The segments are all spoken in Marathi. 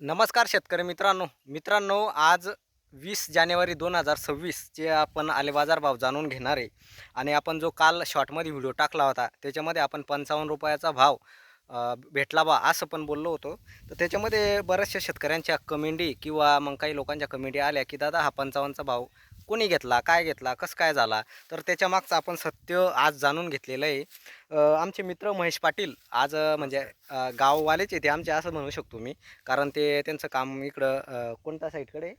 नमस्कार शेतकरी मित्रांनो, आज 20 जानेवारी 2026 चे आपण आले बाजार भाव जाणून घेणार आहे. आणि आपण जो काल शॉर्टमध्ये व्हिडिओ टाकला होता त्याच्यामध्ये आपण ₹55 भाव भेटला बा असं पण बोललो होतो. तर त्याच्यामध्ये बऱ्याचशा शेतकऱ्यांच्या कमेंटी किंवा मग काही लोकांच्या कमेंटी आल्या की दादा हा 55चा भाव कोणी घेतला, काय घेतला, कसं काय झाला. तर त्याच्या मागचं आपण सत्य आज जाणून घेतलेलं आहे. आमचे मित्र महेश पाटील आज म्हणजे नमस्कार. गाववालेच आहे ते आमचे असं म्हणू शकतो मी. कारण ते त्यांचं काम इकडं कोणत्या साईडकडे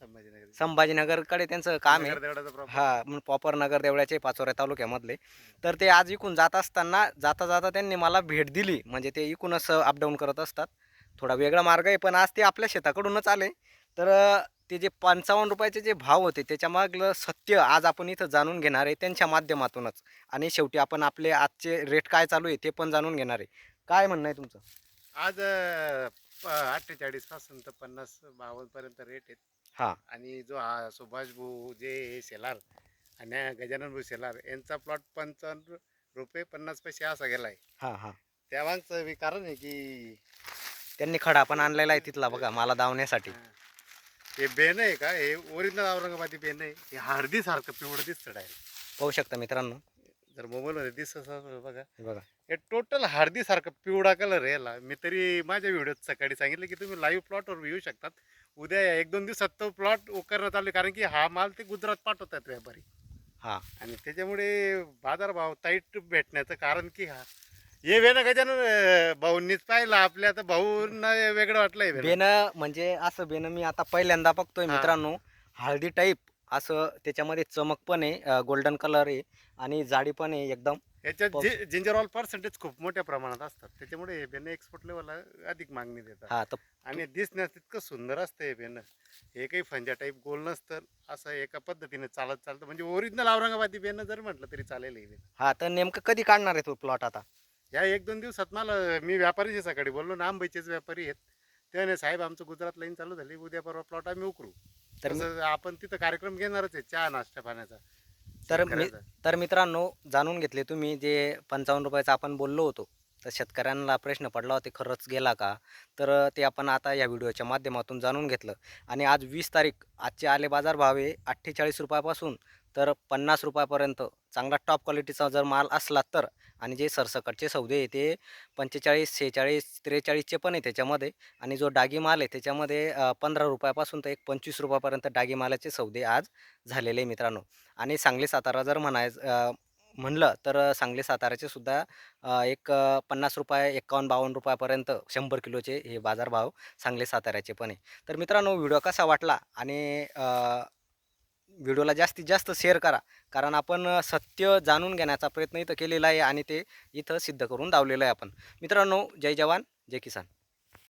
संभाजीनगर संभाजीनगरकडे त्यांचं काम आहे. नगरदेवळाचा प्रॉपर आहे. हां, मग प्रॉपर नगरदेवळ्याचे पाचोऱ्या तालुक्यामधले. तर ते आज इकून जात असताना जाता त्यांनी मला भेट दिली. म्हणजे ते इकूनच अपडाऊन करत असतात. थोडा वेगळा मार्ग आहे, पण आज ते आपल्या शेताकडूनच आले. तर ते जे ₹55 चे जे भाव होते त्याच्यामागलं सत्य आज आपण इथं जाणून घेणार आहे त्यांच्या माध्यमातूनच. आणि शेवटी आपण आपले आजचे रेट काय चालू आहे ते पण जाणून घेणार आहे. काय म्हणणं आहे तुमचं? आज 48 पासून तर 50-52 पर्यंत रेट आहेत. हां, आणि जो हा सुभाष भाऊ जे शेलार आणि गजानन भाऊ शेलार यांचा प्लॉट ₹55.50 असा गेलाय. हां, हां. त्यामागचं बी कारण आहे की त्यांनी खडा पण आणलेला आहे तिथला बघा माला दावण्यासाठी. अं, हे बेन आहे का, हे ओरिजिनल औरंगाबादी बेन आहे. हे हळदीसारखं पिवळं दिसतं डायरेक्ट. पाहू शकता मित्रांनो. जर मोबाईलमध्ये दिसत असेल बघा, हे बघा. हे टोटल हळदीसारखं पिवळा कलर आहे याला. मी तरी माझ्या व्हिडिओत सकाळी सांगितलं की तुम्ही लाईव्ह प्लॉटवर येऊ शकतात. उद्या 1-2 दिवसात तो प्लॉट करण्यात आले, कारण की हा माल ते गुजरात पाठवतात व्यापारी. हां. आणि त्याच्यामुळे बाजारभाव टाईट भेटण्याचं कारण की हा हे वेणं गजानन भाऊंनीच पाहिलं आपल्या, तर भाऊंना वेगळं वाटलंय वेणं. बेनं म्हणजे असं बेनं मी आता पहिल्यांदा बघतोय हा, मित्रांनो. हळदी टाईप असं त्याच्यामध्ये चमक पण आहे, गोल्डन कलर आहे आणि जाडी पण आहे एकदम. याच्यात पाहू शक जिंजर ऑल पर्सेंटेज खूप मोठ्या प्रमाणात असतात, त्याच्यामुळे हे बेनं एक्सपोर्ट लेवलला अधिक मागणी देतात. हां, तर आणि दिसण्यास तितकं सुंदर असतं हे बेनं. हे काही फंजा टाईप गोल नसतं, असं एका पद्धतीने चालत चालतं, म्हणजे ओरिजिनल औरंगाबादी बेनं जर म्हटलं तरी चालेल हे बेन. हां, तर नेमकं कधी काढणार आहे तो प्लॉट आता? या 1-2 दिवसात मला, मी व्यापारीशी सकाळी बोललो ना, आंबईचेच व्यापारी आहेत. त्याने साहेब आमचं गुजरात लाईन चालू झाली, उद्या परवा प्लॉट आम्ही उकरू. तर मी तसं आपण तिथं कार्यक्रम घेणारच आहे, चहा नाश्ता पाण्याचा तर मी शेतकऱ्याचा. तर मित्रांनो, जाणून घेतले तुम्ही जे ₹55 आपण बोललो होतो. तर शेतकऱ्यांना प्रश्न पडला होता, खरंच गेला का? तर ते आपण आता या व्हिडिओच्या माध्यमातून जाणून घेतलं. आणि आज 20 तारीख, आजचे आले बाजार भाव आहे ₹48 पासून तर ₹50 पर्यंत. चांगला टॉप क्वालिटीचा जर माल असला तर. आणि जे सरसकटचे सौदे आहे ते 45, 46, 43 पण आहे त्याच्यामध्ये. आणि जो डागी माल आहे त्याच्यामध्ये ₹15 पासून तर एक ₹25 पर्यंत डागी मालाचे सौदे आज झालेले आहे मित्रांनो. आणि सांगली सातारा जर म्हणलं तर सांगली साताऱ्याचे सुद्धा एक ₹50, 51-52 पर्यंत 100 किलोचे हे बाजारभाव सांगली साताऱ्याचे पण आहे. तर मित्रांनो, व्हिडिओ कसा वाटला आणि व्हिडिओला जास्तीत जास्त शेअर करा. कारण आपण सत्य जाणून घेण्याचा प्रयत्न इथं केलेला आहे आणि ते इथं सिद्ध करून दावलेलं आहे आपण. मित्रांनो, जय जवान, जय किसान.